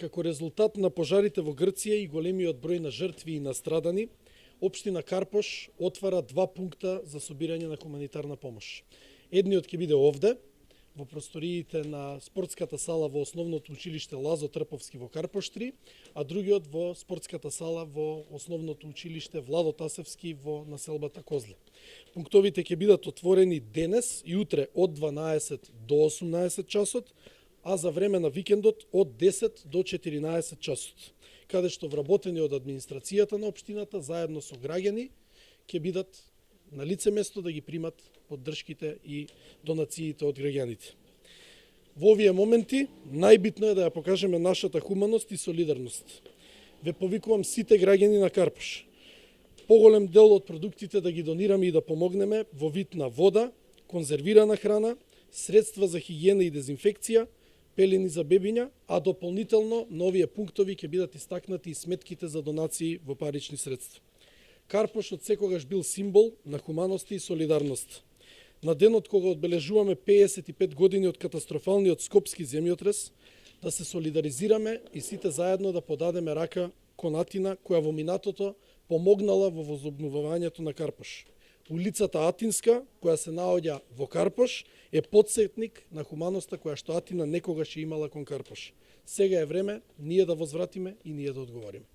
Како резултат на пожарите во Грција и големиот број на жртви и настрадани, Општина Карпош отвара 2 пункта за собирање на хуманитарна помош. Едниот ќе биде овде, во просториите на спортската сала во основното училиште Лазо Трповски во Карпош 3, а другиот во спортската сала во основното училиште Владо Тасевски во населбата Козле. Пунктовите ќе бидат отворени денес и утре од 12 до 18 часот, а за време на викендот од 10 до 14 часот, каде што вработени од администрацијата на општината заедно со граѓани ќе бидат на лице место да ги примат поддршките и донациите од граѓаните. Во овие моменти најбитно е да ја покажеме нашата хуманост и солидарност. Ве повикувам сите граѓани на Карпош, поголем дел од продуктите да ги донираме и да помогнеме во вид на вода, конзервирана храна, средства за хигиена и дезинфекција, пелени за бебиња, а дополнително на овие пунктови ќе бидат истакнати и сметките за донации во парични средства. Карпош од секогаш бил символ на хуманост и солидарност. На денот кога одбележуваме 55 години од катастрофалниот скопски земјотрес, да се солидаризираме и сите заедно да подадеме рака кон Атина, која во минатото помогнала во возобновувањето на Карпош. Улицата Атинска, која се наоѓа во Карпош, е потсетник на хуманоста која што Атина некогаш е имала кон Карпош. Сега е време ние да возвратиме и ние да одговориме.